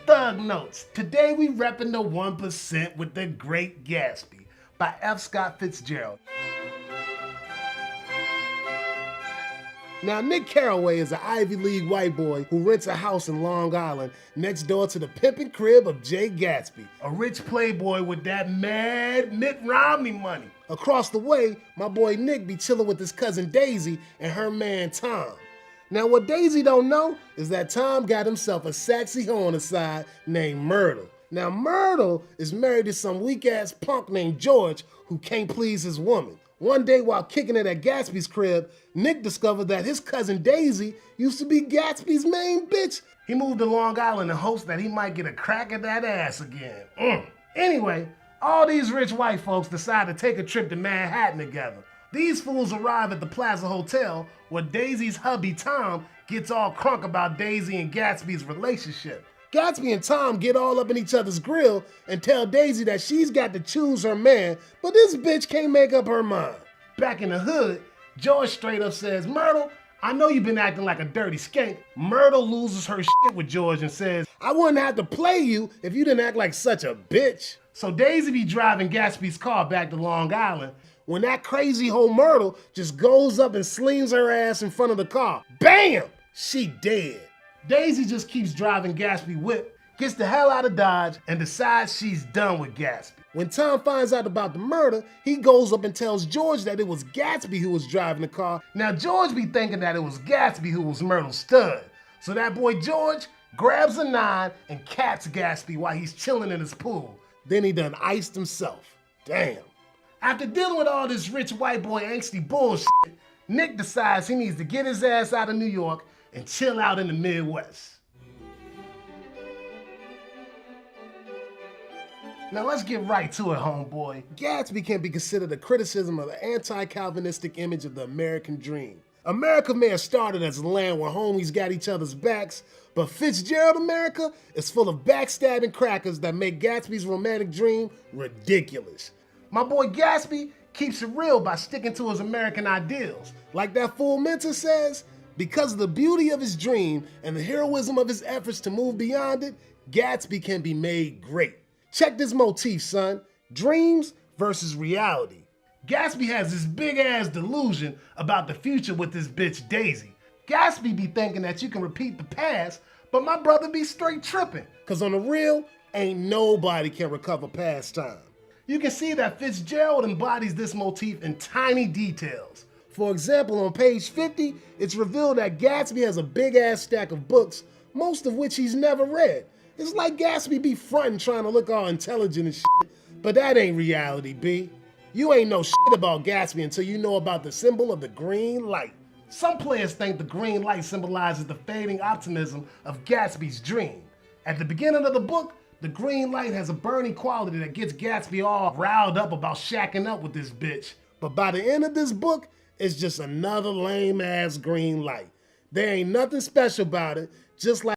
Thug Notes. Today we repping the 1% with The Great Gatsby by F. Scott Fitzgerald. Now, Nick Carraway is an Ivy League white boy who rents a house in Long Island next door to the pimpin' crib of Jay Gatsby, a rich playboy with that mad Mitt Romney money. Across the way, my boy Nick be chillin' with his cousin Daisy and her man Tom. Now, what Daisy don't know is that Tom got himself a sexy hoe on the side named Myrtle. Now, Myrtle is married to some weak-ass punk named George who can't please his woman. One day while kicking it at Gatsby's crib, Nick discovered that his cousin Daisy used to be Gatsby's main bitch. He moved to Long Island in hopes that he might get a crack at that ass again. Anyway, all these rich white folks decide to take a trip to Manhattan together. These fools arrive at the Plaza Hotel where Daisy's hubby Tom gets all crunk about Daisy and Gatsby's relationship. Gatsby and Tom get all up in each other's grill and tell Daisy that she's got to choose her man, but this bitch can't make up her mind. Back in the hood, George straight up says, "Myrtle, I know you've been acting like a dirty skank." Myrtle loses her shit with George and says, "I wouldn't have to play you if you didn't act like such a bitch." So Daisy be driving Gatsby's car back to Long Island when that crazy hoe Myrtle just goes up and slings her ass in front of the car. Bam! She dead. Daisy just keeps driving Gatsby whip, gets the hell out of Dodge, and decides she's done with Gatsby. When Tom finds out about the murder, he goes up and tells George that it was Gatsby who was driving the car. Now George be thinking that it was Gatsby who was Myrtle's stud. So that boy George grabs a 9 and caps Gatsby while he's chilling in his pool. Then he done iced himself. Damn. After dealing with all this rich white boy angsty bullshit, Nick decides he needs to get his ass out of New York and chill out in the Midwest. Now let's get right to it, homeboy. Gatsby can be considered a criticism of the anti-Calvinistic image of the American dream. America may have started as a land where homies got each other's backs, but Fitzgerald America is full of backstabbing crackers that make Gatsby's romantic dream ridiculous. My boy Gatsby keeps it real by sticking to his American ideals. Like that fool Mentor says, because of the beauty of his dream and the heroism of his efforts to move beyond it, Gatsby can be made great. Check this motif, son. Dreams versus reality. Gatsby has this big-ass delusion about the future with this bitch Daisy. Gatsby be thinking that you can repeat the past, but my brother be straight tripping. Cause on the real, ain't nobody can recover past time. You can see that Fitzgerald embodies this motif in tiny details. For example, on page 50, it's revealed that Gatsby has a big-ass stack of books, most of which he's never read. It's like Gatsby be frontin' trying to look all intelligent and shit, but that ain't reality, B. You ain't know shit about Gatsby until you know about the symbol of the green light. Some players think the green light symbolizes the fading optimism of Gatsby's dream. At the beginning of the book, the green light has a burning quality that gets Gatsby all riled up about shacking up with this bitch. But by the end of this book, it's just another lame-ass green light. There ain't nothing special about it, just like